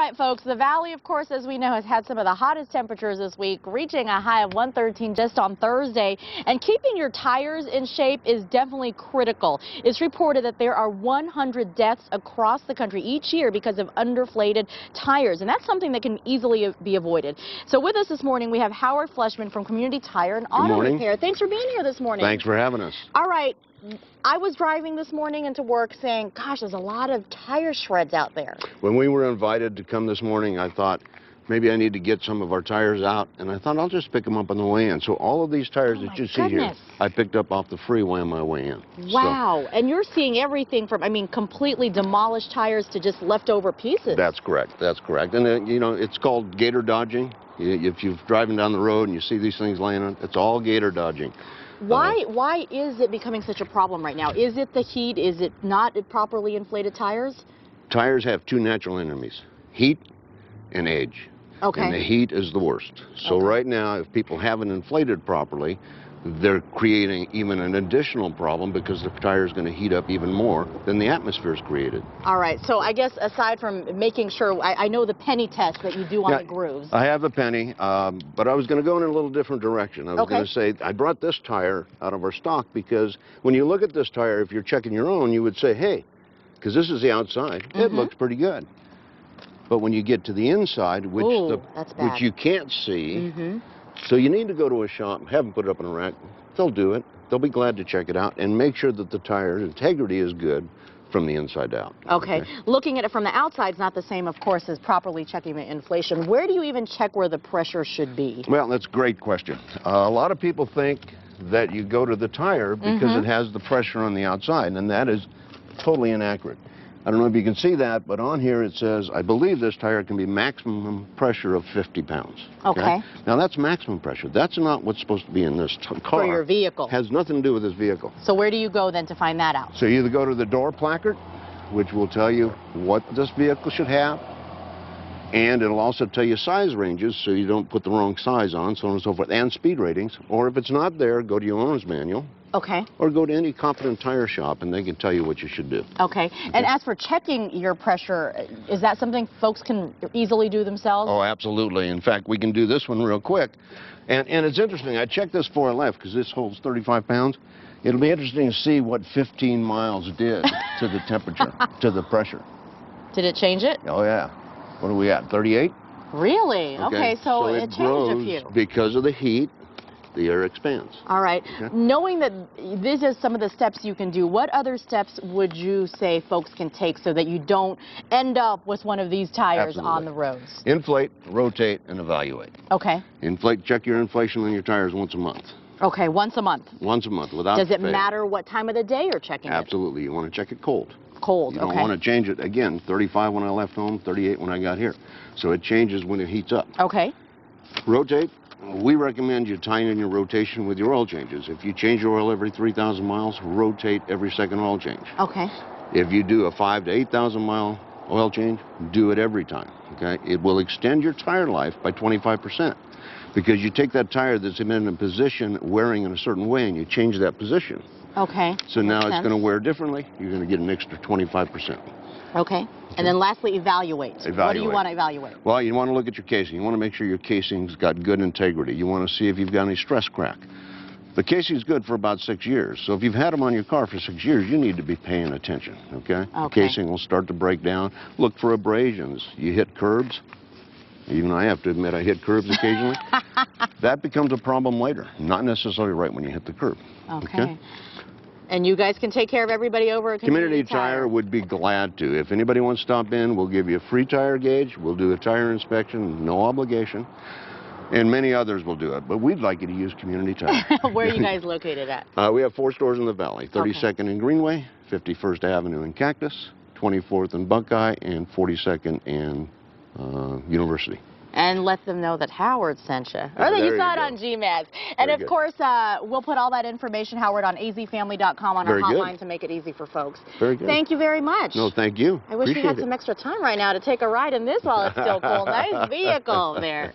right, folks, the Valley, of course, as we know, has had some of the hottest temperatures this week, reaching a high of 113 just on Thursday. And keeping your tires in shape is definitely critical. It's reported that there are 100 deaths across the country each year because of underflated tires, and that's something that can easily be avoided. So with us this morning, we have Howard Fleischmann from Community Tire and Auto Repair. Thanks for being here this morning. Thanks for having us. All right. I was driving this morning into work saying, gosh, there's a lot of tire shreds out there. When we were invited to come this morning, I thought maybe I need to get some of our tires out, and I thought I'll just pick them up on the way in. So all of these tires that you see here, I picked up off the freeway on my way in. Wow. So, and you're seeing everything from, I mean, completely demolished tires to just leftover pieces. That's correct. That's correct. And, you know, it's called gator dodging. If you're driving down the road and you see these things laying on, it's all gator dodging. Why is it becoming such a problem right now? Is it the heat? Is it not properly inflated tires? Tires have two natural enemies, heat and age. Okay. And the heat is the worst. So right now, if people haven't inflated properly, they're creating even an additional problem because the tire is going to heat up even more than the atmosphere is created. All right. So I guess aside from making sure, I know the penny test that you do on the grooves. I have a penny, but I was going to go in a little different direction. I was going to say, I brought this tire out of our stock because when you look at this tire, if you're checking your own, you would say, hey, because this is the outside, it looks pretty good. But when you get to the inside, which you can't see, so you need to go to a shop, have them put it up in a rack. They'll do it. They'll be glad to check it out and make sure that the tire integrity is good from the inside out. Okay. Looking at it from the outside is not the same, of course, as properly checking the inflation. Where do you even check where the pressure should be? Well, that's a great question. A lot of people think that you go to the tire because it has the pressure on the outside, and that is totally inaccurate. I don't know if you can see that, but on here it says, I believe this tire can be maximum pressure of 50 pounds. Okay. Now that's maximum pressure. That's not what's supposed to be in this car. For your vehicle. Has nothing to do with this vehicle. So where do you go then to find that out? So you either go to the door placard, which will tell you what this vehicle should have, and it'll also tell you size ranges so you don't put the wrong size on, so on and so forth, and speed ratings. Or if it's not there, go to your owner's manual. Okay. Or go to any competent tire shop and they can tell you what you should do. Okay. And as for checking your pressure, is that something folks can easily do themselves? Oh, absolutely. In fact, we can do this one real quick. And it's interesting. I checked this before I left because this holds 35 pounds. It'll be interesting to see what 15 miles did to the temperature, to the pressure. Did it change it? Oh, yeah. What are we at, 38? Really? Okay, so it changed a few. Because of the heat. The air expands. All right. Knowing that these are some of the steps you can do, what other steps would you say folks can take so that you don't end up with one of these tires on the roads? Inflate, rotate, and evaluate. Okay. Inflate, check your inflation on your tires once a month. Okay, once a month. Once a month, without fail. Does it matter what time of the day you're checking it? Absolutely. You want to check it cold. Cold, You don't want to change it, again, 35 when I left home, 38 when I got here. So it changes when it heats up. Okay. Rotate. We recommend you tie in your rotation with your oil changes. If you change your oil every 3,000 miles, rotate every second oil change. Okay. If you do a 5,000 to 8,000 mile oil change, do it every time. Okay. It will extend your tire life by 25% because you take that tire that's in a position wearing in a certain way and you change that position. Okay. So now it's going to wear differently. You're going to get an extra 25%. Okay. And then lastly, evaluate. What do you want to evaluate? Well, you want to look at your casing. You want to make sure your casing's got good integrity. You want to see if you've got any stress crack. The casing's good for about 6 years. So if you've had them on your car for 6 years, you need to be paying attention, okay? The casing will start to break down. Look for abrasions. You hit curbs. Even I have to admit I hit curbs occasionally. That becomes a problem later, not necessarily right when you hit the curb. Okay. And you guys can take care of everybody over at Community Tire would be glad to. If anybody wants to stop in, we'll give you a free tire gauge. We'll do a tire inspection, no obligation. And many others will do it. But we'd like you to use Community Tire. Where are you guys located at? We have 4 stores in the Valley. 32nd in Greenway, 51st Avenue in Cactus, 24th in Buckeye, and 42nd in University. And let them know that Howard sent you. Or that you saw it on GMAS. And of course, we'll put all that information, Howard, on azfamily.com on our hotline to make it easy for folks. Very good. Thank you very much. No, thank you. I wish we had some extra time right now to take a ride in this while it's still cool. Nice vehicle there.